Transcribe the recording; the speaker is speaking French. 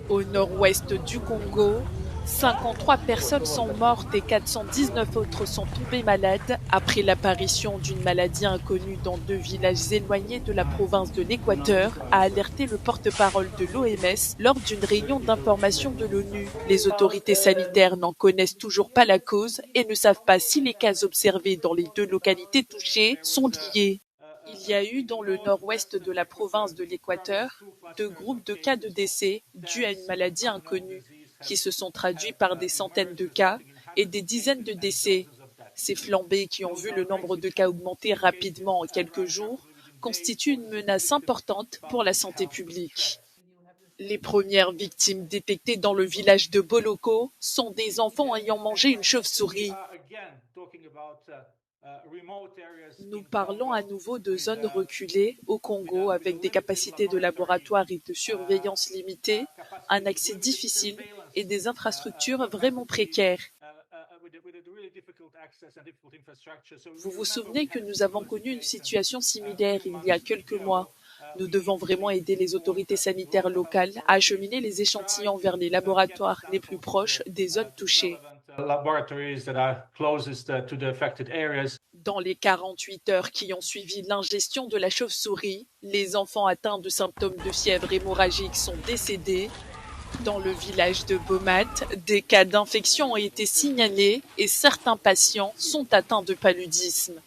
Au nord-ouest du Congo, 53 personnes sont mortes et 419 autres sont tombées malades après l'apparition d'une maladie inconnue dans deux villages éloignés de la province de l'Équateur, a alerté le porte-parole de l'OMS lors d'une réunion d'information de l'ONU. Les autorités sanitaires n'en connaissent toujours pas la cause et ne savent pas si les cas observés dans les deux localités touchées sont liés. Il y a eu dans le nord-ouest de la province de l'Équateur deux groupes de cas de décès dus à une maladie inconnue, qui se sont traduits par des centaines de cas et des dizaines de décès. Ces flambées qui ont vu le nombre de cas augmenter rapidement en quelques jours constituent une menace importante pour la santé publique. Les premières victimes détectées dans le village de Boloko sont des enfants ayant mangé une chauve-souris. Nous parlons à nouveau de zones reculées au Congo avec des capacités de laboratoire et de surveillance limitées, un accès difficile et des infrastructures vraiment précaires. Vous vous souvenez que nous avons connu une situation similaire il y a quelques mois. Nous devons vraiment aider les autorités sanitaires locales à acheminer les échantillons vers les laboratoires les plus proches des zones touchées. Dans les 48 heures qui ont suivi l'ingestion de la chauve-souris, les enfants atteints de symptômes de fièvre hémorragique sont décédés. Dans le village de Bomat, des cas d'infection ont été signalés et certains patients sont atteints de paludisme.